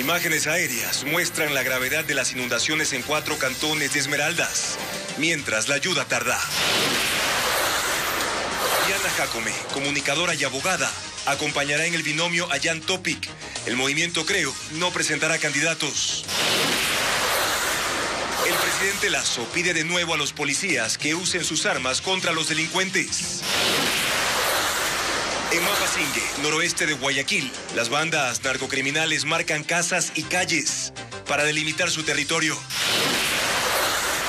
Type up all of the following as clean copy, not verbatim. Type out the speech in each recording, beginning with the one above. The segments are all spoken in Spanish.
Imágenes aéreas muestran la gravedad de las inundaciones en 4 cantones de Esmeraldas, mientras la ayuda tarda. Diana Jacome, comunicadora y abogada, acompañará en el binomio a Jan Topic. El movimiento Creo no presentará candidatos. El presidente Lasso pide de nuevo a los policías que usen sus armas contra los delincuentes. En Mapasingue, noroeste de Guayaquil, las bandas narcocriminales marcan casas y calles para delimitar su territorio.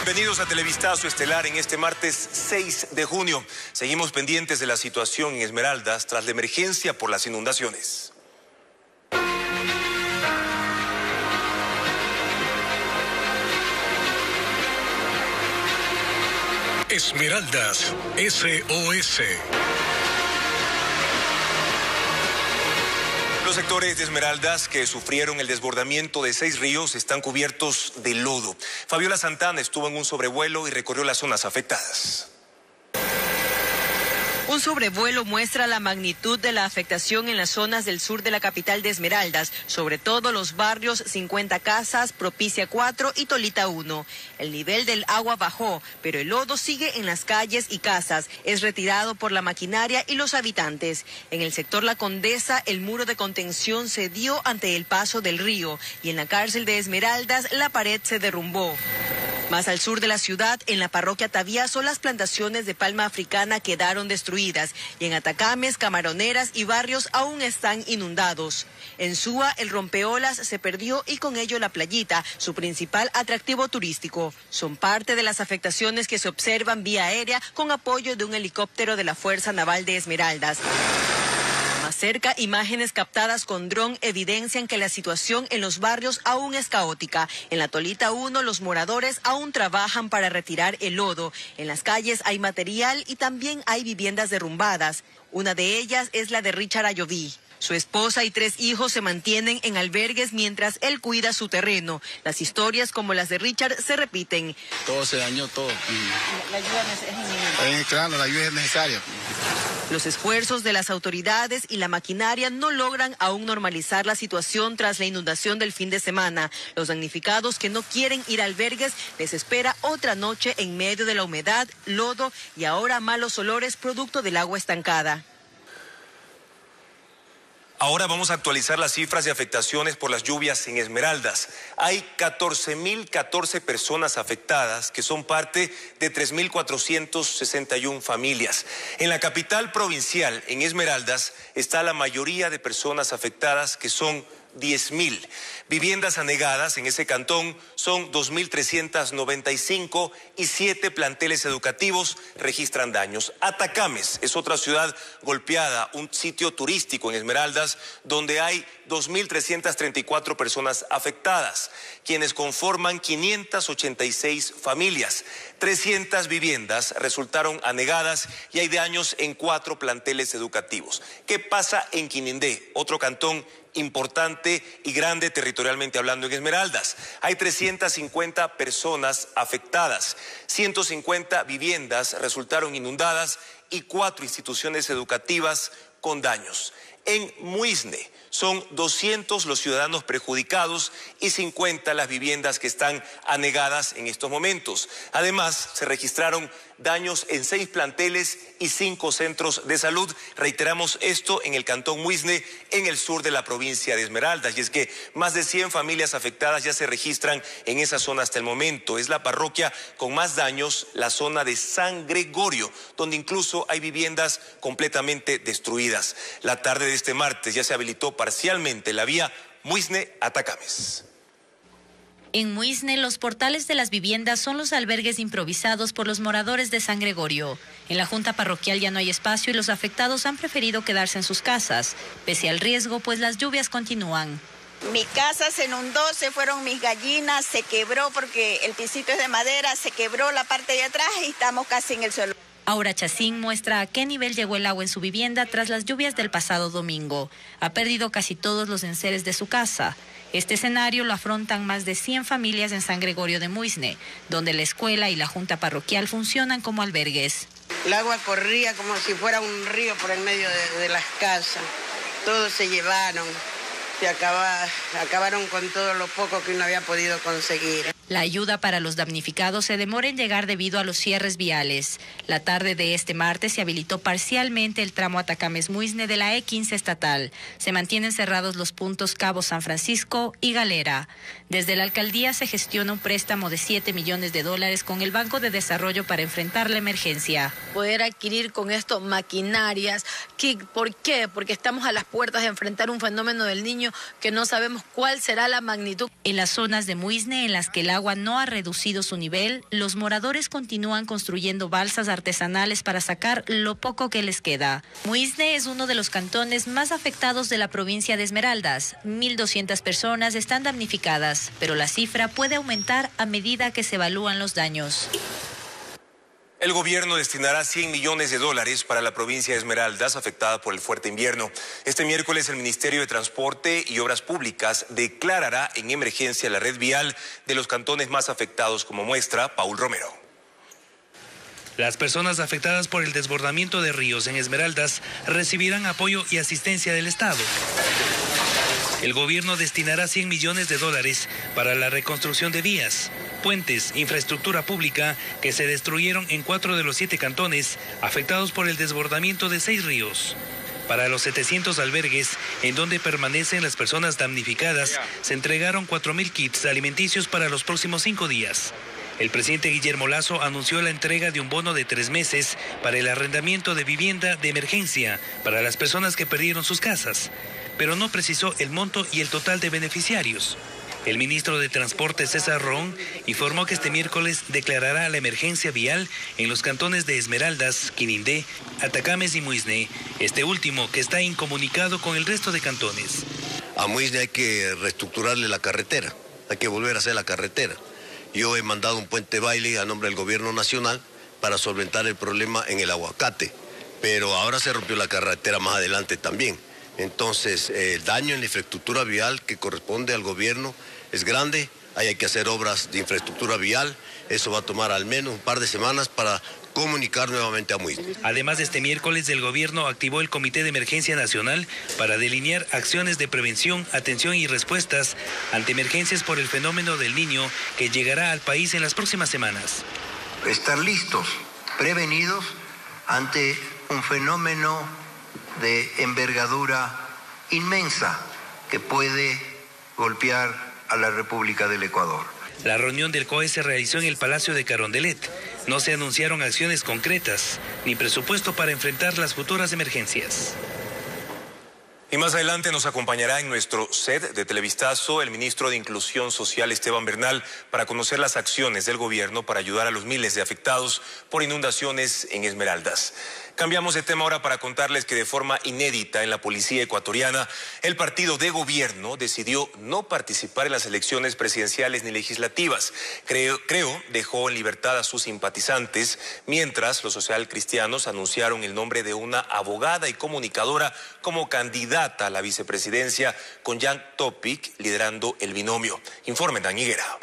Bienvenidos a Televistazo Estelar en este martes 6 de junio. Seguimos pendientes de la situación en Esmeraldas tras la emergencia por las inundaciones. Esmeraldas SOS. Los sectores de Esmeraldas que sufrieron el desbordamiento de 6 ríos están cubiertos de lodo. Fabiola Santana estuvo en un sobrevuelo y recorrió las zonas afectadas. Un sobrevuelo muestra la magnitud de la afectación en las zonas del sur de la capital de Esmeraldas, sobre todo los barrios 50 Casas, Propicia 4 y Tolita 1. El nivel del agua bajó, pero el lodo sigue en las calles y casas. Es retirado por la maquinaria y los habitantes. En el sector La Condesa, el muro de contención cedió ante el paso del río y en la cárcel de Esmeraldas la pared se derrumbó. Más al sur de la ciudad, en la parroquia Tabiazo, las plantaciones de palma africana quedaron destruidas y en Atacames, Camaroneras y barrios aún están inundados. En Súa, el rompeolas se perdió y con ello la playita, su principal atractivo turístico. Son parte de las afectaciones que se observan vía aérea con apoyo de un helicóptero de la Fuerza Naval de Esmeraldas. Más cerca, imágenes captadas con dron evidencian que la situación en los barrios aún es caótica. En la Tolita 1, los moradores aún trabajan para retirar el lodo. En las calles hay material y también hay viviendas derrumbadas. Una de ellas es la de Richard Ayoví. Su esposa y 3 hijos se mantienen en albergues mientras él cuida su terreno. Las historias como las de Richard se repiten. Todo se dañó, todo. La ayuda es inminente. Claro, la ayuda es necesaria. Los esfuerzos de las autoridades y la maquinaria no logran aún normalizar la situación tras la inundación del fin de semana. Los damnificados que no quieren ir a albergues les espera otra noche en medio de la humedad, lodo y ahora malos olores producto del agua estancada. Ahora vamos a actualizar las cifras de afectaciones por las lluvias en Esmeraldas. Hay 14.014 personas afectadas, que son parte de 3.461 familias. En la capital provincial, en Esmeraldas, está la mayoría de personas afectadas, que son 10.000. Viviendas anegadas en ese cantón son 2.395 y 7 planteles educativos registran daños. Atacames es otra ciudad golpeada, un sitio turístico en Esmeraldas donde hay 2.334 personas afectadas, quienes conforman 586 familias. 300 viviendas resultaron anegadas y hay daños en 4 planteles educativos. ¿Qué pasa en Quinindé, otro cantón importante y grande territorialmente hablando en Esmeraldas? Hay 350 personas afectadas, 150 viviendas resultaron inundadas y 4 instituciones educativas con daños. En Muisne son 200 los ciudadanos perjudicados y 50 las viviendas que están anegadas en estos momentos. Además, se registraron daños en 6 planteles y 5 centros de salud. Reiteramos esto en el cantón Muisne, en el sur de la provincia de Esmeraldas. Y es que más de 100 familias afectadas ya se registran en esa zona hasta el momento. Es la parroquia con más daños, la zona de San Gregorio, donde incluso hay viviendas completamente destruidas. La tarde de este martes ya se habilitó parcialmente la vía Muisne-Atacames. En Muisne, los portales de las viviendas son los albergues improvisados por los moradores de San Gregorio. En la junta parroquial ya no hay espacio y los afectados han preferido quedarse en sus casas, pese al riesgo, pues las lluvias continúan. Mi casa se inundó, se fueron mis gallinas, se quebró porque el pisito es de madera, se quebró la parte de atrás y estamos casi en el suelo. Aura Chacín muestra a qué nivel llegó el agua en su vivienda tras las lluvias del pasado domingo. Ha perdido casi todos los enseres de su casa. Este escenario lo afrontan más de 100 familias en San Gregorio de Muisne, donde la escuela y la junta parroquial funcionan como albergues. El agua corría como si fuera un río por el medio de las casas. Todos se llevaron. Se acabaron con todo lo poco que uno había podido conseguir. La ayuda para los damnificados se demora en llegar debido a los cierres viales. La tarde de este martes se habilitó parcialmente el tramo Atacames-Muisne de la E15 estatal. Se mantienen cerrados los puntos Cabo San Francisco y Galera. Desde la alcaldía se gestiona un préstamo de $7 millones con el Banco de Desarrollo para enfrentar la emergencia. Poder adquirir con esto maquinarias. ¿Por qué? Porque estamos a las puertas de enfrentar un fenómeno del Niño que no sabemos cuál será la magnitud. En las zonas de Muisne en las que el agua no ha reducido su nivel, los moradores continúan construyendo balsas artesanales para sacar lo poco que les queda. Muisne es uno de los cantones más afectados de la provincia de Esmeraldas. 1.200 personas están damnificadas, pero la cifra puede aumentar a medida que se evalúan los daños. El gobierno destinará $100 millones para la provincia de Esmeraldas afectada por el fuerte invierno. Este miércoles el Ministerio de Transporte y Obras Públicas declarará en emergencia la red vial de los cantones más afectados, como muestra Paul Romero. Las personas afectadas por el desbordamiento de ríos en Esmeraldas recibirán apoyo y asistencia del Estado. El gobierno destinará $100 millones para la reconstrucción de vías, puentes, infraestructura pública que se destruyeron en 4 de los 7 cantones afectados por el desbordamiento de 6 ríos. Para los 700 albergues en donde permanecen las personas damnificadas, se entregaron 4.000 kits alimenticios para los próximos 5 días. El presidente Guillermo Lasso anunció la entrega de un bono de 3 meses para el arrendamiento de vivienda de emergencia para las personas que perdieron sus casas, pero no precisó el monto y el total de beneficiarios. El ministro de Transporte, César Ron, informó que este miércoles declarará la emergencia vial en los cantones de Esmeraldas, Quinindé, Atacames y Muisne, este último que está incomunicado con el resto de cantones. A Muisne hay que reestructurarle la carretera, hay que volver a hacer la carretera. Yo he mandado un puente baile a nombre del gobierno nacional para solventar el problema en el Aguacate, pero ahora se rompió la carretera más adelante también. Entonces, el daño en la infraestructura vial que corresponde al gobierno es grande, hay que hacer obras de infraestructura vial, eso va a tomar al menos un par de semanas para comunicar nuevamente a Muisne. Además, este miércoles el gobierno activó el Comité de Emergencia Nacional para delinear acciones de prevención, atención y respuestas ante emergencias por el fenómeno del Niño que llegará al país en las próximas semanas. Estar listos, prevenidos ante un fenómeno de envergadura inmensa que puede golpear a la República del Ecuador. La reunión del COE se realizó en el Palacio de Carondelet. No se anunciaron acciones concretas ni presupuesto para enfrentar las futuras emergencias. Y más adelante nos acompañará en nuestro set de Televistazo el ministro de Inclusión Social, Esteban Bernal, para conocer las acciones del gobierno para ayudar a los miles de afectados por inundaciones en Esmeraldas. Cambiamos de tema ahora para contarles que de forma inédita en la policía ecuatoriana, el partido de gobierno decidió no participar en las elecciones presidenciales ni legislativas. Creo dejó en libertad a sus simpatizantes, mientras los socialcristianos anunciaron el nombre de una abogada y comunicadora como candidata a la vicepresidencia, con Jan Topic liderando el binomio. Informe Dan Higuera.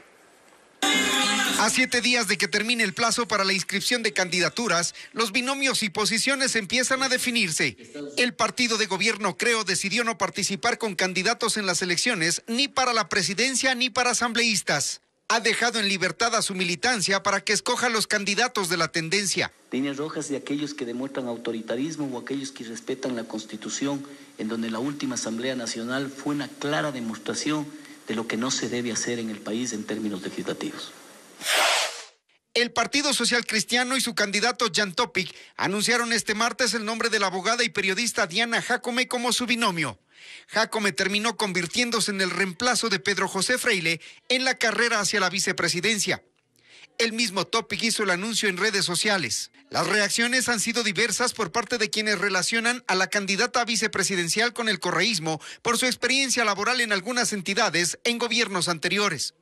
A 7 días de que termine el plazo para la inscripción de candidaturas, los binomios y posiciones empiezan a definirse. El partido de gobierno Creo decidió no participar con candidatos en las elecciones, ni para la presidencia ni para asambleístas. Ha dejado en libertad a su militancia para que escoja los candidatos de la tendencia. Líneas rojas de aquellos que demuestran autoritarismo o aquellos que respetan la Constitución, en donde la última Asamblea Nacional fue una clara demostración de lo que no se debe hacer en el país en términos legislativos. El Partido Social Cristiano y su candidato Jan Topic anunciaron este martes el nombre de la abogada y periodista Diana Jácome como su binomio. Jácome terminó convirtiéndose en el reemplazo de Pedro José Freile en la carrera hacia la vicepresidencia. El mismo Topic hizo el anuncio en redes sociales. Las reacciones han sido diversas por parte de quienes relacionan a la candidata vicepresidencial con el correísmo por su experiencia laboral en algunas entidades en gobiernos anteriores.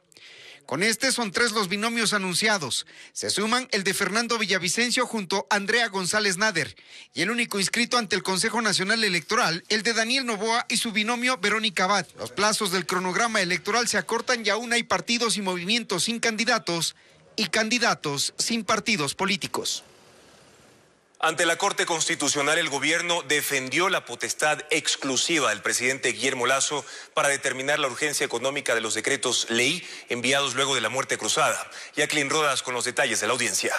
Con este son 3 los binomios anunciados. Se suman el de Fernando Villavicencio junto a Andrea González Nader y el único inscrito ante el Consejo Nacional Electoral, el de Daniel Noboa y su binomio Verónica Abad. Los plazos del cronograma electoral se acortan y aún hay partidos y movimientos sin candidatos y candidatos sin partidos políticos. Ante la Corte Constitucional, el gobierno defendió la potestad exclusiva del presidente Guillermo Lasso para determinar la urgencia económica de los decretos ley enviados luego de la muerte cruzada. Jacqueline Rodas con los detalles de la audiencia.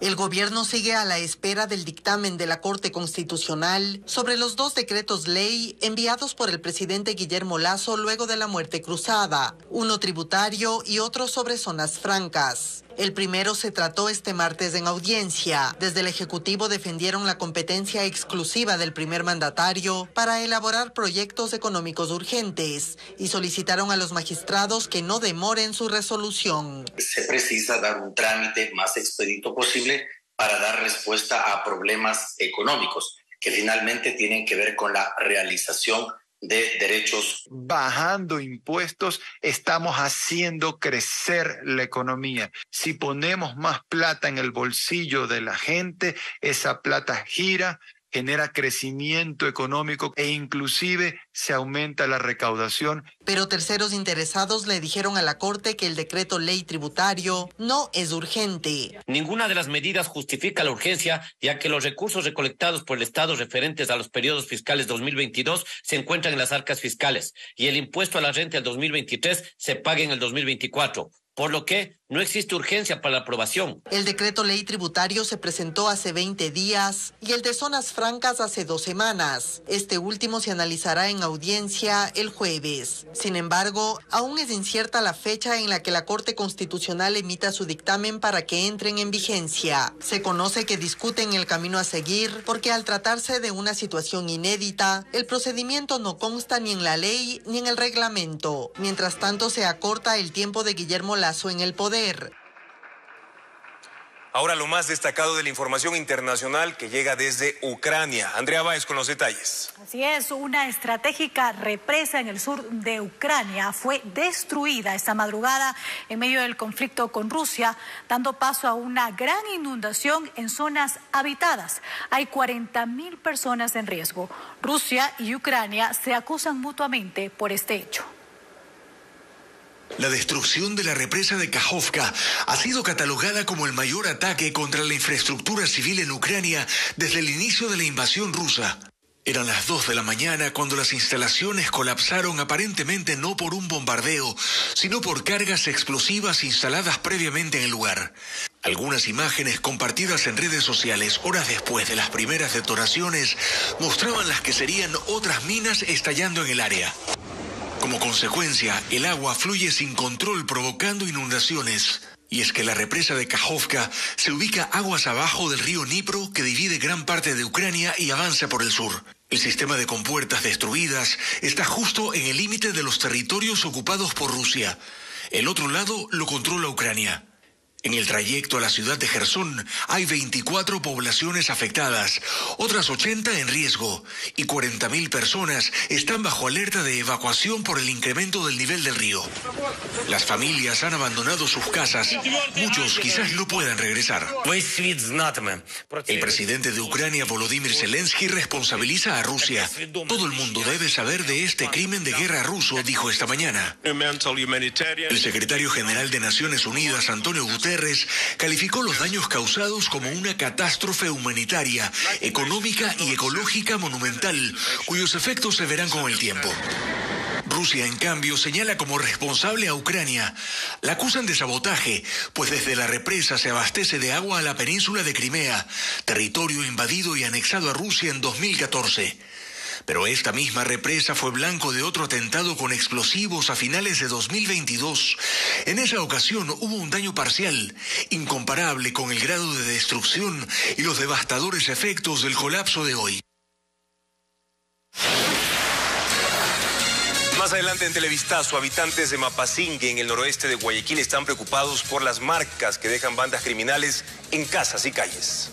El gobierno sigue a la espera del dictamen de la Corte Constitucional sobre los 2 decretos ley enviados por el presidente Guillermo Lasso luego de la muerte cruzada, uno tributario y otro sobre zonas francas. El primero se trató este martes en audiencia. Desde el Ejecutivo defendieron la competencia exclusiva del primer mandatario para elaborar proyectos económicos urgentes y solicitaron a los magistrados que no demoren su resolución. Se precisa dar un trámite más expedito posible para dar respuesta a problemas económicos que finalmente tienen que ver con la realización de derechos. Bajando impuestos estamos haciendo crecer la economía. Si ponemos más plata en el bolsillo de la gente, esa plata gira, genera crecimiento económico e inclusive se aumenta la recaudación. Pero terceros interesados le dijeron a la Corte que el decreto ley tributario no es urgente. Ninguna de las medidas justifica la urgencia, ya que los recursos recolectados por el Estado referentes a los periodos fiscales 2022 se encuentran en las arcas fiscales y el impuesto a la renta del 2023 se paga en el 2024. Por lo que no existe urgencia para la aprobación. El decreto ley tributario se presentó hace 20 días y el de zonas francas hace 2 semanas. Este último se analizará en audiencia el jueves. Sin embargo, aún es incierta la fecha en la que la Corte Constitucional emita su dictamen para que entren en vigencia. Se conoce que discuten el camino a seguir porque al tratarse de una situación inédita, el procedimiento no consta ni en la ley ni en el reglamento. Mientras tanto, se acorta el tiempo de Guillermo Lasso en el poder. Ahora lo más destacado de la información internacional que llega desde Ucrania. Andrea Báez con los detalles. Así es, una estratégica represa en el sur de Ucrania fue destruida esta madrugada en medio del conflicto con Rusia, dando paso a una gran inundación en zonas habitadas. Hay 40.000 personas en riesgo. Rusia y Ucrania se acusan mutuamente por este hecho. La destrucción de la represa de Kakhovka ha sido catalogada como el mayor ataque contra la infraestructura civil en Ucrania desde el inicio de la invasión rusa. Eran las 2 de la mañana cuando las instalaciones colapsaron aparentemente no por un bombardeo, sino por cargas explosivas instaladas previamente en el lugar. Algunas imágenes compartidas en redes sociales horas después de las primeras detonaciones mostraban las que serían otras minas estallando en el área. Como consecuencia, el agua fluye sin control provocando inundaciones. Y es que la represa de Kakhovka se ubica aguas abajo del río Dnipro que divide gran parte de Ucrania y avanza por el sur. El sistema de compuertas destruidas está justo en el límite de los territorios ocupados por Rusia. El otro lado lo controla Ucrania. En el trayecto a la ciudad de Jersón hay 24 poblaciones afectadas, otras 80 en riesgo y 40.000 personas están bajo alerta de evacuación por el incremento del nivel del río. Las familias han abandonado sus casas, muchos quizás no puedan regresar. El presidente de Ucrania, Volodymyr Zelensky, responsabiliza a Rusia. Todo el mundo debe saber de este crimen de guerra ruso, dijo esta mañana. El secretario general de Naciones Unidas, Antonio Guterres, calificó los daños causados como una catástrofe humanitaria, económica y ecológica monumental, cuyos efectos se verán con el tiempo. Rusia, en cambio, señala como responsable a Ucrania. La acusan de sabotaje, pues desde la represa se abastece de agua a la península de Crimea, territorio invadido y anexado a Rusia en 2014. Pero esta misma represa fue blanco de otro atentado con explosivos a finales de 2022. En esa ocasión hubo un daño parcial, incomparable con el grado de destrucción y los devastadores efectos del colapso de hoy. Más adelante en Televistazo, habitantes de Mapasingue, en el noroeste de Guayaquil, están preocupados por las marcas que dejan bandas criminales en casas y calles.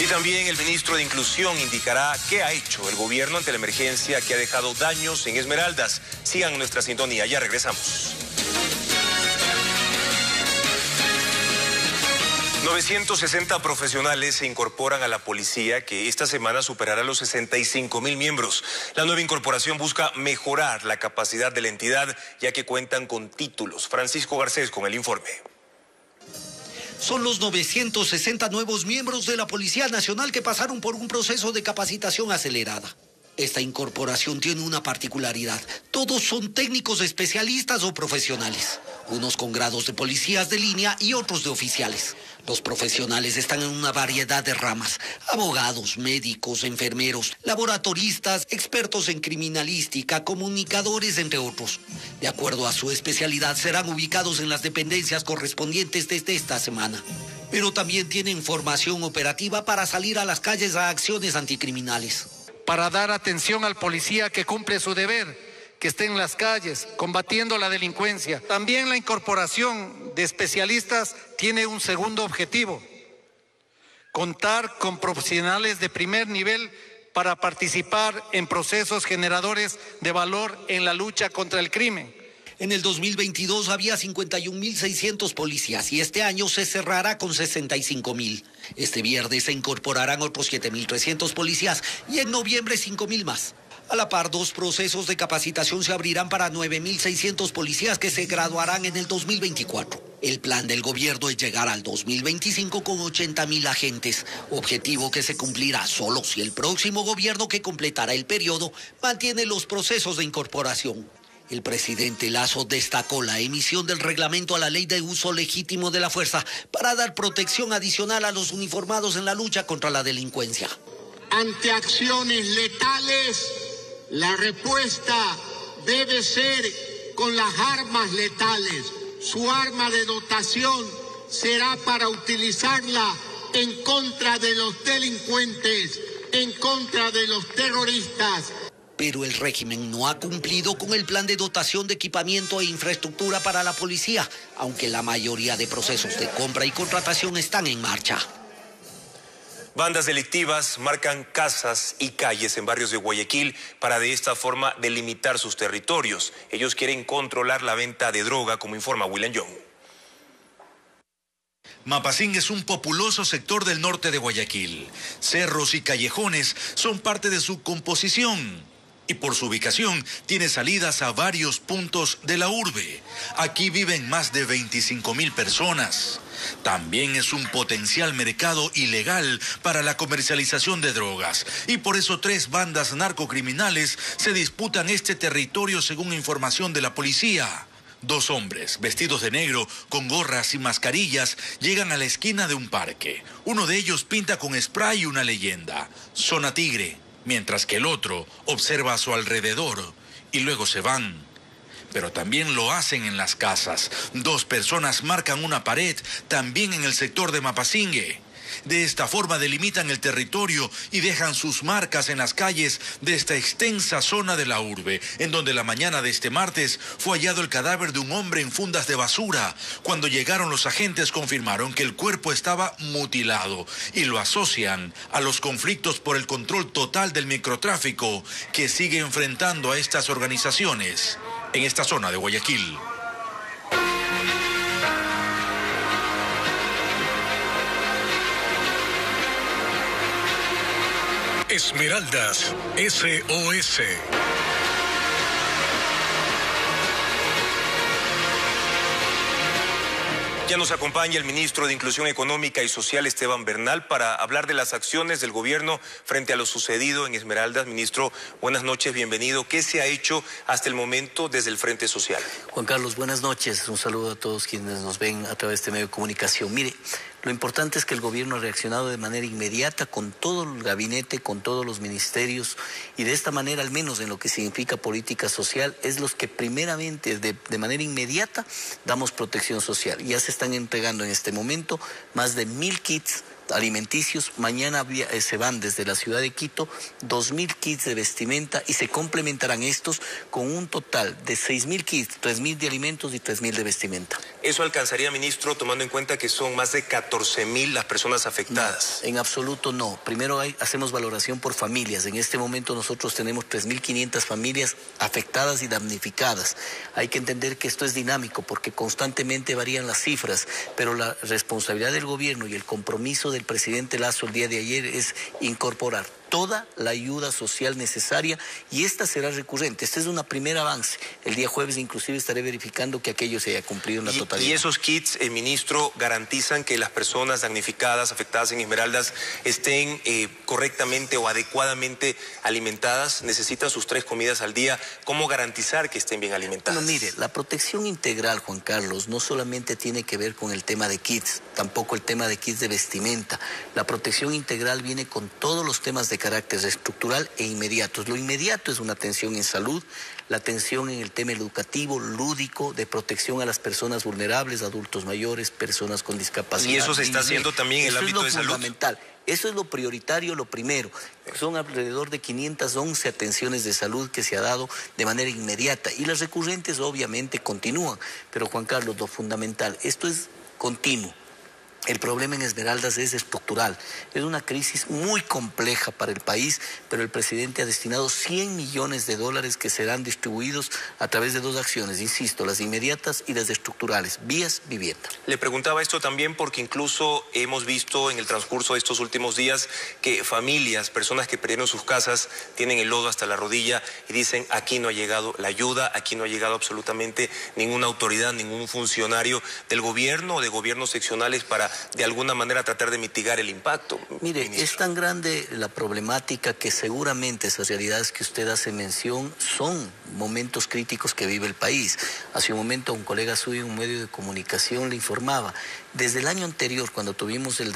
Y también el ministro de Inclusión indicará qué ha hecho el gobierno ante la emergencia que ha dejado daños en Esmeraldas. Sigan nuestra sintonía, ya regresamos. 960 profesionales se incorporan a la policía, que esta semana superará los 65.000 miembros. La nueva incorporación busca mejorar la capacidad de la entidad, ya que cuentan con títulos. Francisco Garcés con el informe. Son los 960 nuevos miembros de la Policía Nacional que pasaron por un proceso de capacitación acelerada. Esta incorporación tiene una particularidad. Todos son técnicos especialistas o profesionales. Unos con grados de policías de línea y otros de oficiales. Los profesionales están en una variedad de ramas. Abogados, médicos, enfermeros, laboratoristas, expertos en criminalística, comunicadores, entre otros. De acuerdo a su especialidad, serán ubicados en las dependencias correspondientes desde esta semana. Pero también tienen formación operativa para salir a las calles a acciones anticriminales. Para dar atención al policía que cumple su deber, que esté en las calles, combatiendo la delincuencia. También la incorporación de especialistas tiene un segundo objetivo: contar con profesionales de primer nivel para participar en procesos generadores de valor en la lucha contra el crimen. En el 2022 había 51.600 policías y este año se cerrará con 65.000. Este viernes se incorporarán otros 7.300 policías y en noviembre 5.000 más. A la par, 2 procesos de capacitación se abrirán para 9.600 policías que se graduarán en el 2024. El plan del gobierno es llegar al 2025 con 80.000 agentes, objetivo que se cumplirá solo si el próximo gobierno que completará el periodo mantiene los procesos de incorporación. El presidente Lasso destacó la emisión del reglamento a la ley de uso legítimo de la fuerza para dar protección adicional a los uniformados en la lucha contra la delincuencia. Ante acciones letales, la respuesta debe ser con las armas letales. Su arma de dotación será para utilizarla en contra de los delincuentes, en contra de los terroristas. Pero el régimen no ha cumplido con el plan de dotación de equipamiento e infraestructura para la policía, aunque la mayoría de procesos de compra y contratación están en marcha. Bandas delictivas marcan casas y calles en barrios de Guayaquil para de esta forma delimitar sus territorios. Ellos quieren controlar la venta de droga, como informa William Young. Mapasín es un populoso sector del norte de Guayaquil. Cerros y callejones son parte de su composición. Y por su ubicación tiene salidas a varios puntos de la urbe. Aquí viven más de 25.000 personas. También es un potencial mercado ilegal para la comercialización de drogas. Y por eso 3 bandas narcocriminales se disputan este territorio según información de la policía. 2 hombres vestidos de negro con gorras y mascarillas llegan a la esquina de un parque. Uno de ellos pinta con spray una leyenda: Zona Tigre. Mientras que el otro observa a su alrededor y luego se van. Pero también lo hacen en las casas. 2 personas marcan una pared también en el sector de Mapasingue. De esta forma delimitan el territorio y dejan sus marcas en las calles de esta extensa zona de la urbe, en donde la mañana de este martes fue hallado el cadáver de un hombre en fundas de basura. Cuando llegaron los agentes confirmaron que el cuerpo estaba mutilado y lo asocian a los conflictos por el control total del microtráfico que sigue enfrentando a estas organizaciones en esta zona de Guayaquil. Esmeraldas SOS. Ya nos acompaña el ministro de Inclusión Económica y Social, Esteban Bernal, para hablar de las acciones del gobierno frente a lo sucedido en Esmeraldas. Ministro, buenas noches, bienvenido. ¿Qué se ha hecho hasta el momento desde el Frente Social? Juan Carlos, buenas noches. Un saludo a todos quienes nos ven a través de este medio de comunicación. Mire, lo importante es que el gobierno ha reaccionado de manera inmediata con todo el gabinete, con todos los ministerios, y de esta manera, al menos en lo que significa política social, es los que primeramente, de manera inmediata, damos protección social. Ya se están entregando en este momento más de 1.000 kits alimenticios. Mañana se van desde la ciudad de Quito 2.000 kits de vestimenta y se complementarán estos con un total de 6.000 kits, 3.000 de alimentos y 3.000 de vestimenta. ¿Eso alcanzaría, ministro, tomando en cuenta que son más de 14.000 las personas afectadas? No, en absoluto no. Primero hacemos valoración por familias. En este momento nosotros tenemos 3.500 familias afectadas y damnificadas. Hay que entender que esto es dinámico porque constantemente varían las cifras, pero la responsabilidad del gobierno y el compromiso del presidente Lasso el día de ayer es incorporar toda la ayuda social necesaria y esta será recurrente. Este es un primer avance. El día jueves inclusive estaré verificando que aquello se haya cumplido en la totalidad. ¿Y esos kits, ministro, garantizan que las personas damnificadas, afectadas en Esmeraldas, estén correctamente o adecuadamente alimentadas? ¿Necesitan sus 3 comidas al día? ¿Cómo garantizar que estén bien alimentadas? Bueno, mire, la protección integral, Juan Carlos, no solamente tiene que ver con el tema de kits, tampoco el tema de kits de vestimenta. La protección integral viene con todos los temas de carácter estructural e inmediatos. Lo inmediato es una atención en salud, la atención en el tema educativo, lúdico, de protección a las personas vulnerables, adultos mayores, personas con discapacidad. ¿Y eso se está haciendo también en el ámbito de salud? Fundamental. Eso es lo prioritario, lo primero. Son alrededor de 511 atenciones de salud que se ha dado de manera inmediata y las recurrentes obviamente continúan. Pero Juan Carlos, lo fundamental, esto es continuo. El problema en Esmeraldas es estructural. Es una crisis muy compleja para el país, pero el presidente ha destinado 100 millones de dólares que serán distribuidos a través de 2 acciones, insisto, las inmediatas y las estructurales, vías, vivienda. Le preguntaba esto también porque incluso hemos visto en el transcurso de estos últimos días que familias, personas que perdieron sus casas, tienen el lodo hasta la rodilla y dicen, aquí no ha llegado la ayuda, aquí no ha llegado absolutamente ninguna autoridad, ningún funcionario del gobierno o de gobiernos seccionales para de alguna manera tratar de mitigar el impacto. Mire, ministro, es tan grande la problemática que seguramente esas realidades que usted hace mención son momentos críticos que vive el país. Hace un momento un colega suyo en un medio de comunicación le informaba, desde el año anterior, cuando tuvimos el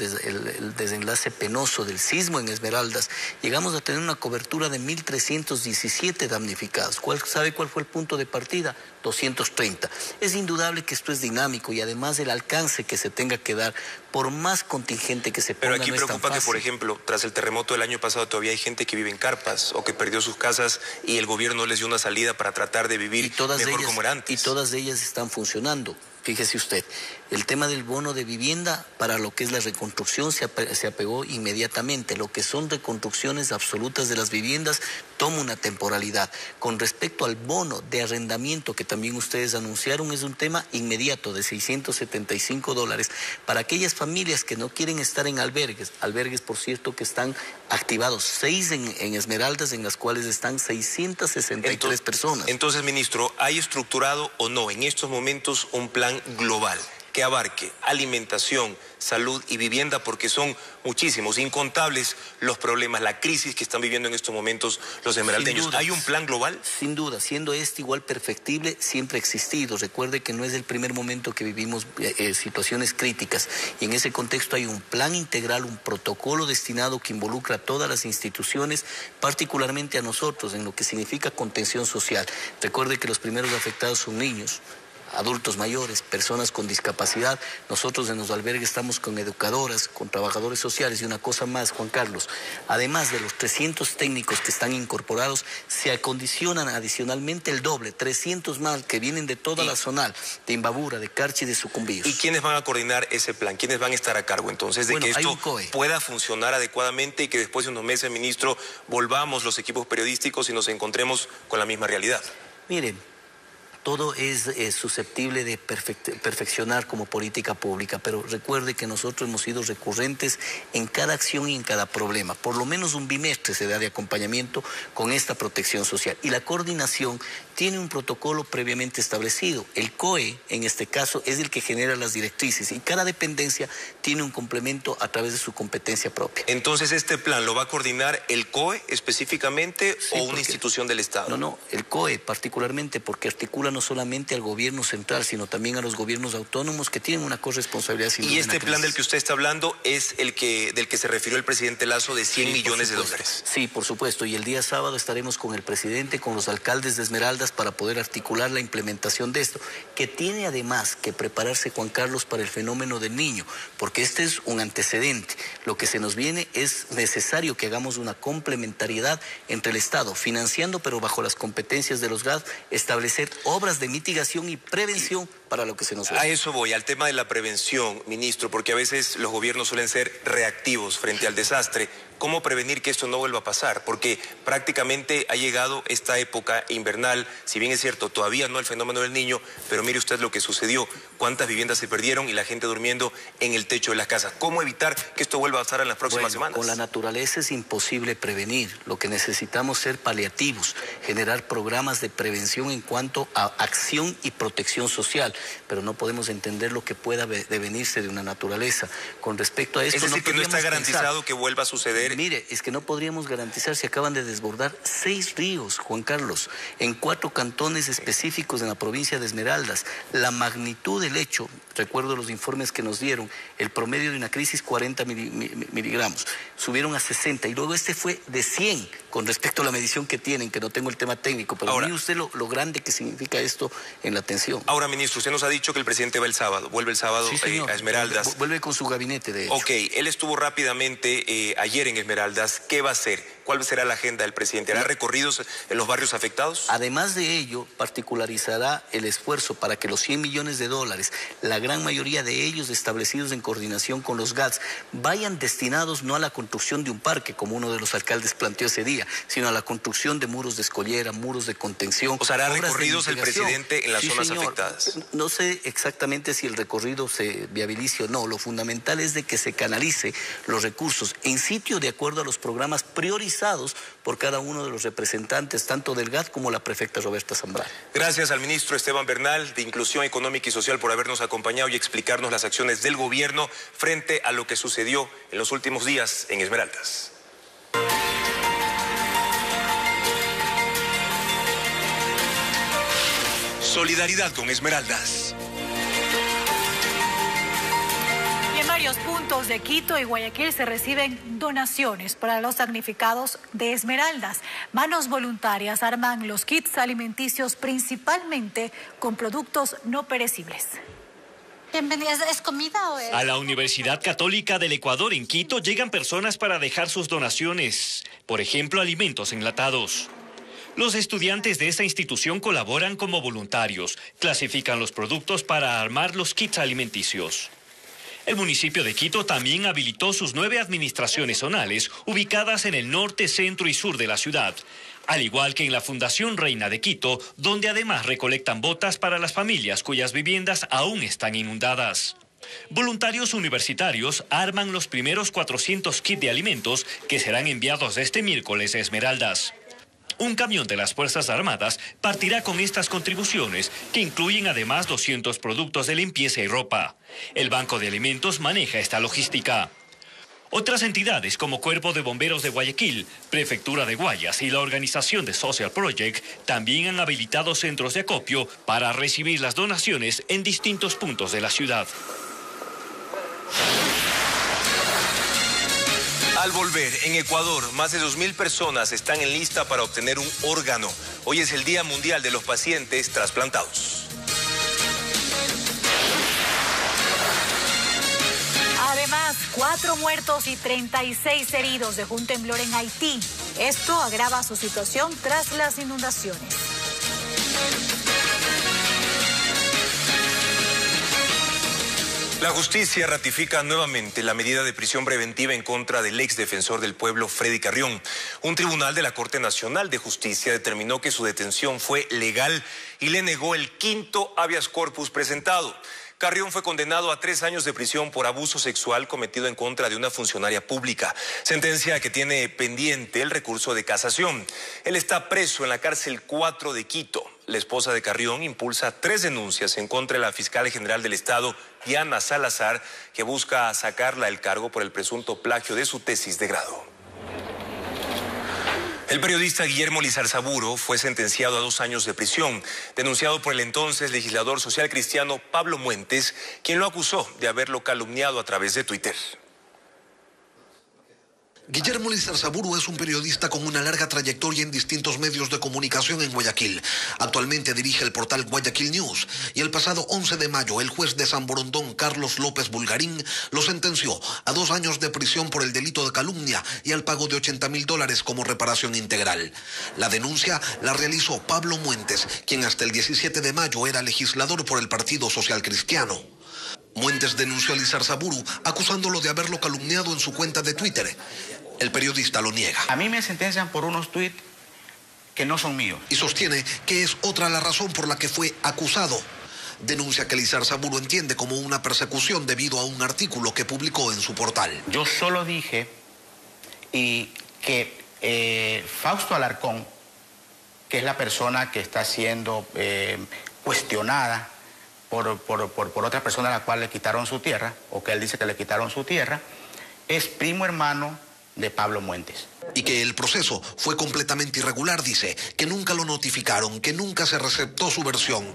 desenlace penoso del sismo en Esmeraldas, llegamos a tener una cobertura de 1.317 damnificados. ¿Sabe cuál fue el punto de partida? 230. Es indudable que esto es dinámico y además el alcance que se tenga que dar, por más contingente que se ponga, pero aquí no es tan preocupa que, fácil. por ejemplo, tras el terremoto del año pasado todavía hay gente que vive en carpas o que perdió sus casas y el gobierno les dio una salida para tratar de vivir mejor como era antes. Y todas ellas están funcionando. Fíjese usted, el tema del bono de vivienda para lo que es la reconstrucción se apegó inmediatamente. Lo que son reconstrucciones absolutas de las viviendas toma una temporalidad. Con respecto al bono de arrendamiento que también ustedes anunciaron, es un tema inmediato de $675 para aquellas familias que no quieren estar en albergues. Albergues, por cierto, que están activados 6 en Esmeraldas, en las cuales están 663 personas. Entonces, ministro, ¿hay estructurado o no en estos momentos un plan global que abarque alimentación, salud y vivienda? Porque son muchísimos, incontables los problemas, la crisis que están viviendo en estos momentos los esmeraldeños. ¿Hay un plan global? Sin duda, siendo este igual perfectible, siempre ha existido. Recuerde que no es el primer momento que vivimos situaciones críticas y en ese contexto hay un plan integral, un protocolo destinado que involucra a todas las instituciones, particularmente a nosotros, en lo que significa contención social. Recuerde que los primeros afectados son niños, adultos mayores, personas con discapacidad. Nosotros en los albergues estamos con educadoras, con trabajadores sociales y una cosa más, Juan Carlos. Además de los 300 técnicos que están incorporados, se acondicionan adicionalmente el doble, 300 más que vienen de toda la zona, de Imbabura, de Carchi y de Sucumbíos. ¿Y quiénes van a coordinar ese plan? ¿Quiénes van a estar a cargo entonces de que esto pueda funcionar adecuadamente y que después de unos meses, ministro, volvamos los equipos periodísticos y nos encontremos con la misma realidad? Miren, todo es susceptible de perfeccionar como política pública, pero recuerde que nosotros hemos sido recurrentes en cada acción y en cada problema. Por lo menos un bimestre se da de acompañamiento con esta protección social. Y la coordinación tiene un protocolo previamente establecido. El COE, en este caso, es el que genera las directrices y cada dependencia tiene un complemento a través de su competencia propia. Entonces, ¿este plan lo va a coordinar el COE específicamente o una institución del Estado? No, el COE particularmente, porque articula no solamente al gobierno central, sino también a los gobiernos autónomos que tienen una corresponsabilidad sin duda. ¿Y este plan del que usted está hablando es el del que se refirió el presidente Lasso de 100 millones de dólares? Sí, por supuesto. Y el día sábado estaremos con el presidente, con los alcaldes de Esmeraldas para poder articular la implementación de esto, que tiene además que prepararse, Juan Carlos, para el fenómeno del niño, porque este es un antecedente. Lo que se nos viene es necesario que hagamos una complementariedad entre el Estado, financiando, pero bajo las competencias de los GAD, establecer obras de mitigación y prevención para lo que se nos viene. A eso voy, al tema de la prevención, ministro, porque a veces los gobiernos suelen ser reactivos frente al desastre. cómo prevenir que esto no vuelva a pasar, porque prácticamente ha llegado esta época invernal, si bien es cierto, todavía no el fenómeno del Niño, pero mire usted lo que sucedió, cuántas viviendas se perdieron y la gente durmiendo en el techo de las casas. ¿Cómo evitar que esto vuelva a pasar en las próximas semanas? Con la naturaleza es imposible prevenir, lo que necesitamos es ser paliativos, generar programas de prevención en cuanto a acción y protección social, pero no podemos entender lo que pueda devenirse de una naturaleza. Con respecto a esto, es decir, que no está garantizado que vuelva a suceder. Mire, es que no podríamos garantizar si acaban de desbordar 6 ríos, Juan Carlos, en 4 cantones específicos en la provincia de Esmeraldas. La magnitud del hecho, recuerdo los informes que nos dieron, el promedio de una crisis 40 miligramos, subieron a 60 y luego este fue de 100 con respecto a la medición que tienen, que no tengo el tema técnico, pero mire usted lo grande que significa esto en la atención. Ahora, ministro, usted nos ha dicho que el presidente vuelve el sábado sí, a Esmeraldas. Vuelve con su gabinete, de hecho. Ok, él estuvo rápidamente ayer en Esmeraldas. ¿Qué va a hacer? ¿Cuál será la agenda del presidente? ¿Hará recorridos en los barrios afectados? Además de ello, particularizará el esfuerzo para que los 100 millones de dólares, la gran mayoría de ellos establecidos en coordinación con los GATS, vayan destinados no a la construcción de un parque, como uno de los alcaldes planteó ese día, sino a la construcción de muros de escollera, muros de contención. O sea, hará recorridos el presidente en las zonas afectadas. No sé exactamente si el recorrido se viabilice o no. Lo fundamental es de que se canalice los recursos en sitio de acuerdo a los programas priorizados por cada uno de los representantes, tanto del GAT como la prefecta Roberta Zambrano. Gracias al ministro Esteban Bernal de Inclusión Económica y Social por habernos acompañado y explicarnos las acciones del gobierno frente a lo que sucedió en los últimos días en Esmeraldas. Solidaridad con Esmeraldas. Y en varios puntos de Quito y Guayaquil se reciben donaciones para los damnificados de Esmeraldas. Manos voluntarias arman los kits alimenticios principalmente con productos no perecibles. ¿Es comida o es? A la Universidad Católica del Ecuador en Quito llegan personas para dejar sus donaciones, por ejemplo, alimentos enlatados. Los estudiantes de esta institución colaboran como voluntarios, clasifican los productos para armar los kits alimenticios. El municipio de Quito también habilitó sus 9 administraciones zonales ubicadas en el norte, centro y sur de la ciudad, al igual que en la Fundación Reina de Quito, donde además recolectan botas para las familias cuyas viviendas aún están inundadas. Voluntarios universitarios arman los primeros 400 kits de alimentos que serán enviados este miércoles a Esmeraldas. Un camión de las Fuerzas Armadas partirá con estas contribuciones, que incluyen además 200 productos de limpieza y ropa. El Banco de Alimentos maneja esta logística. Otras entidades como Cuerpo de Bomberos de Guayaquil, Prefectura de Guayas y la organización de Social Project también han habilitado centros de acopio para recibir las donaciones en distintos puntos de la ciudad. Al volver, en Ecuador, más de 2.000 personas están en lista para obtener un órgano. Hoy es el Día Mundial de los Pacientes Trasplantados. Además, 4 muertos y 36 heridos dejó un temblor en Haití. Esto agrava su situación tras las inundaciones. La justicia ratifica nuevamente la medida de prisión preventiva en contra del exdefensor del pueblo, Freddy Carrión. Un tribunal de la Corte Nacional de Justicia determinó que su detención fue legal y le negó el 5º habeas corpus presentado. Carrión fue condenado a 3 años de prisión por abuso sexual cometido en contra de una funcionaria pública, sentencia que tiene pendiente el recurso de casación. Él está preso en la cárcel 4 de Quito. La esposa de Carrión impulsa 3 denuncias en contra de la fiscal general del Estado, Diana Salazar, que busca sacarla del cargo por el presunto plagio de su tesis de grado. El periodista Guillermo Lizarzaburo fue sentenciado a 2 años de prisión, denunciado por el entonces legislador social cristiano Pablo Muentes, quien lo acusó de haberlo calumniado a través de Twitter. Guillermo Lizarzaburo es un periodista con una larga trayectoria en distintos medios de comunicación en Guayaquil. Actualmente dirige el portal Guayaquil News y el pasado 11 de mayo el juez de San Borondón, Carlos López Bulgarín, lo sentenció a 2 años de prisión por el delito de calumnia y al pago de $80.000 como reparación integral. La denuncia la realizó Pablo Muentes, quien hasta el 17 de mayo era legislador por el Partido Social Cristiano. Muentes denunció a Lizarzaburo acusándolo de haberlo calumniado en su cuenta de Twitter. El periodista lo niega. A mí me sentencian por unos tuits que no son míos. Y sostiene que es otra la razón por la que fue acusado. Denuncia que Elizar Saburo entiende como una persecución debido a un artículo que publicó en su portal. Yo solo dije y que Fausto Alarcón, que es la persona que está siendo cuestionada por otra persona a la cual le quitaron su tierra, o que él dice que le quitaron su tierra, es primo hermano de Pablo Muentes. Y que el proceso fue completamente irregular, dice, que nunca lo notificaron, que nunca se receptó su versión,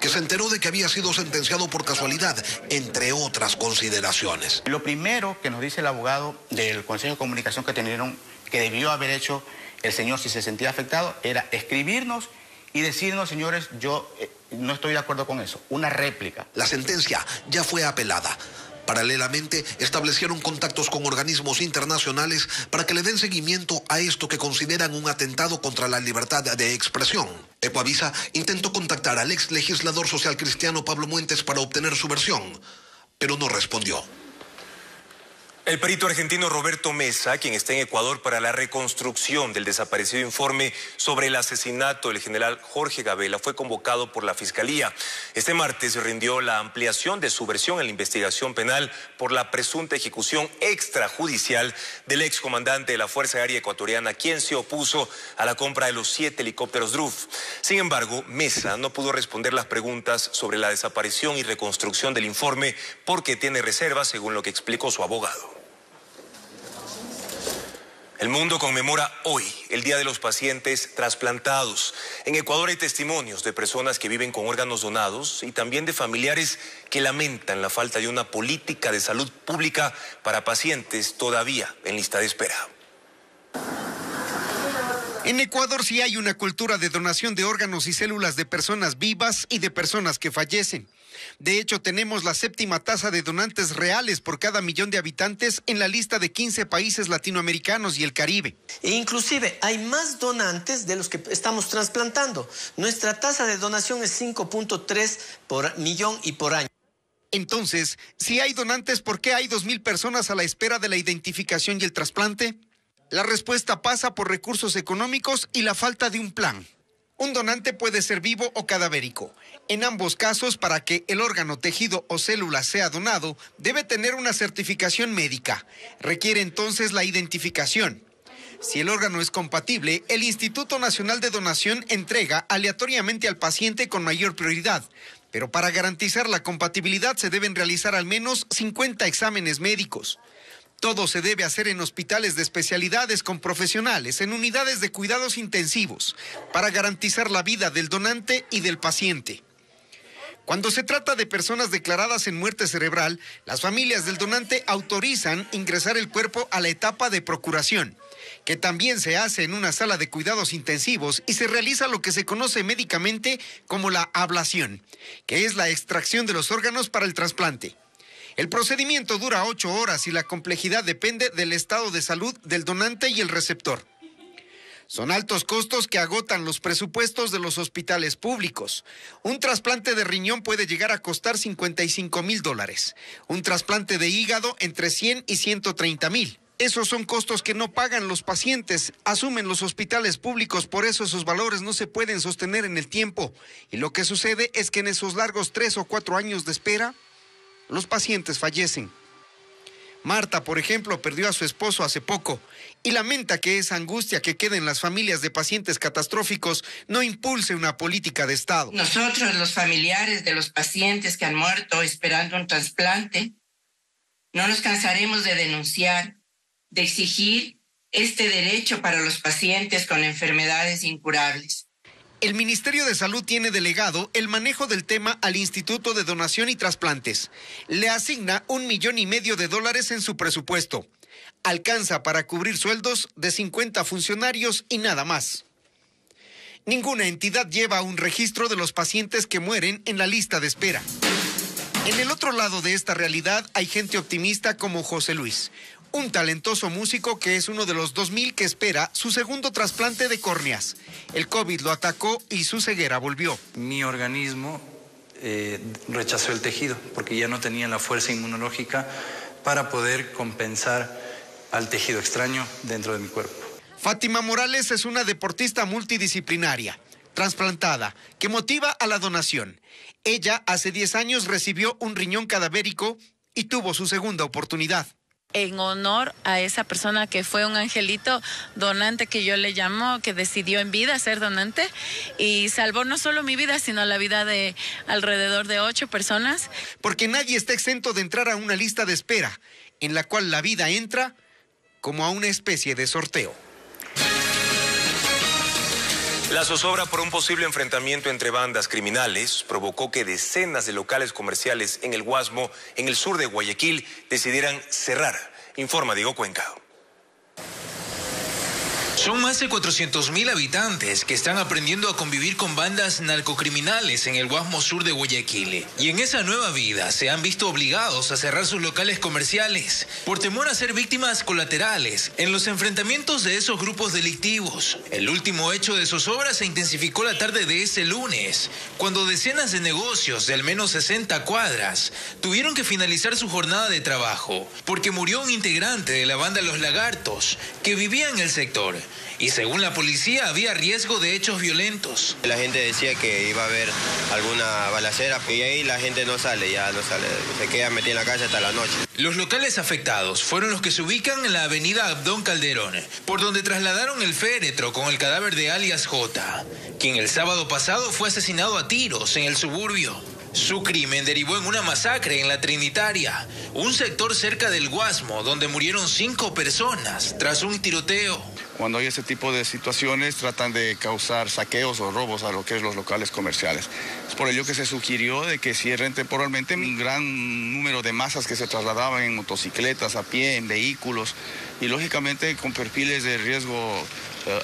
que se enteró de que había sido sentenciado por casualidad, entre otras consideraciones. Lo primero que nos dice el abogado del Consejo de Comunicación que debió haber hecho el señor si se sentía afectado, era escribirnos y decirnos, señores, yo no estoy de acuerdo con eso, una réplica. La sentencia ya fue apelada. Paralelamente, establecieron contactos con organismos internacionales para que le den seguimiento a esto que consideran un atentado contra la libertad de expresión. Ecoavisa intentó contactar al ex legislador social cristiano Pablo Muentes para obtener su versión, pero no respondió. El perito argentino Roberto Mesa, quien está en Ecuador para la reconstrucción del desaparecido informe sobre el asesinato del general Jorge Gabela, fue convocado por la Fiscalía. Este martes rindió la ampliación de su versión en la investigación penal por la presunta ejecución extrajudicial del excomandante de la Fuerza Aérea Ecuatoriana, quien se opuso a la compra de los 7 helicópteros DRUF. Sin embargo, Mesa no pudo responder las preguntas sobre la desaparición y reconstrucción del informe porque tiene reservas, según lo que explicó su abogado. El mundo conmemora hoy el Día de los Pacientes Trasplantados. En Ecuador hay testimonios de personas que viven con órganos donados y también de familiares que lamentan la falta de una política de salud pública para pacientes todavía en lista de espera. En Ecuador sí hay una cultura de donación de órganos y células de personas vivas y de personas que fallecen. De hecho, tenemos la 7ª tasa de donantes reales por cada millón de habitantes en la lista de 15 países latinoamericanos y el Caribe. E inclusive hay más donantes de los que estamos trasplantando. Nuestra tasa de donación es 5.3 por millón y por año. Entonces, si hay donantes, ¿por qué hay 2,000 personas a la espera de la identificación y el trasplante? La respuesta pasa por recursos económicos y la falta de un plan. Un donante puede ser vivo o cadavérico. En ambos casos, para que el órgano, tejido o célula sea donado, debe tener una certificación médica. Requiere entonces la identificación. Si el órgano es compatible, el Instituto Nacional de Donación entrega aleatoriamente al paciente con mayor prioridad. Pero para garantizar la compatibilidad se deben realizar al menos 50 exámenes médicos. Todo se debe hacer en hospitales de especialidades con profesionales, en unidades de cuidados intensivos, para garantizar la vida del donante y del paciente. Cuando se trata de personas declaradas en muerte cerebral, las familias del donante autorizan ingresar el cuerpo a la etapa de procuración, que también se hace en una sala de cuidados intensivos y se realiza lo que se conoce médicamente como la ablación, que es la extracción de los órganos para el trasplante. El procedimiento dura 8 horas y la complejidad depende del estado de salud del donante y el receptor. Son altos costos que agotan los presupuestos de los hospitales públicos. Un trasplante de riñón puede llegar a costar $55,000. Un trasplante de hígado entre 100 y 130,000. Esos son costos que no pagan los pacientes, asumen los hospitales públicos, por eso esos valores no se pueden sostener en el tiempo. Y lo que sucede es que en esos largos 3 o 4 años de espera, los pacientes fallecen. Marta, por ejemplo, perdió a su esposo hace poco y lamenta que esa angustia que queda en las familias de pacientes catastróficos no impulse una política de Estado. Nosotros, los familiares de los pacientes que han muerto esperando un trasplante, no nos cansaremos de denunciar, de exigir este derecho para los pacientes con enfermedades incurables. El Ministerio de Salud tiene delegado el manejo del tema al Instituto de Donación y Trasplantes. Le asigna $1,5 millones en su presupuesto. Alcanza para cubrir sueldos de 50 funcionarios y nada más. Ninguna entidad lleva un registro de los pacientes que mueren en la lista de espera. En el otro lado de esta realidad hay gente optimista como José Luis, un talentoso músico que es uno de los 2,000 que espera su segundo trasplante de córneas. El COVID lo atacó y su ceguera volvió. Mi organismo rechazó el tejido porque ya no tenía la fuerza inmunológica para poder compensar al tejido extraño dentro de mi cuerpo. Fátima Morales es una deportista multidisciplinaria, trasplantada, que motiva a la donación. Ella hace 10 años recibió un riñón cadavérico y tuvo su segunda oportunidad. En honor a esa persona que fue un angelito donante que yo le llamo, que decidió en vida ser donante y salvó no solo mi vida, sino la vida de alrededor de 8 personas. Porque nadie está exento de entrar a una lista de espera, en la cual la vida entra como a una especie de sorteo. La zozobra por un posible enfrentamiento entre bandas criminales provocó que decenas de locales comerciales en el Guasmo, en el sur de Guayaquil, decidieran cerrar. Informa Diego Cuenca. Son más de 400.000 habitantes que están aprendiendo a convivir con bandas narcocriminales en el Guasmo sur de Guayaquil. Y en esa nueva vida se han visto obligados a cerrar sus locales comerciales por temor a ser víctimas colaterales en los enfrentamientos de esos grupos delictivos. El último hecho de zozobra se intensificó la tarde de ese lunes, cuando decenas de negocios de al menos 60 cuadras tuvieron que finalizar su jornada de trabajo porque murió un integrante de la banda Los Lagartos que vivía en el sector. Y según la policía había riesgo de hechos violentos. La gente decía que iba a haber alguna balacera y ahí la gente no sale, se queda metida en la calle hasta la noche. Los locales afectados fueron los que se ubican en la avenida Abdón Calderón, por donde trasladaron el féretro con el cadáver de alias J, quien el sábado pasado fue asesinado a tiros en el suburbio. Su crimen derivó en una masacre en La Trinitaria, un sector cerca del Guasmo, donde murieron 5 personas tras un tiroteo. Cuando hay ese tipo de situaciones tratan de causar saqueos o robos a lo que es los locales comerciales. Es por ello que se sugirió de que cierren temporalmente un gran número de masas que se trasladaban en motocicletas, a pie, en vehículos y lógicamente con perfiles de riesgo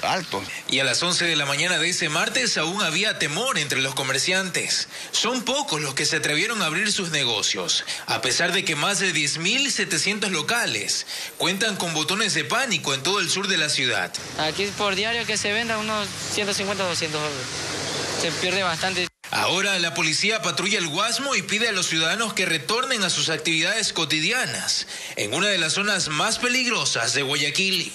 alto. Y a las 11 de la mañana de ese martes aún había temor entre los comerciantes. Son pocos los que se atrevieron a abrir sus negocios, a pesar de que más de 10.700 locales cuentan con botones de pánico en todo el sur de la ciudad. Aquí por diario que se venda unos 150 o 200 dólares. Se pierde bastante. Ahora la policía patrulla el Guasmo y pide a los ciudadanos que retornen a sus actividades cotidianas en una de las zonas más peligrosas de Guayaquil.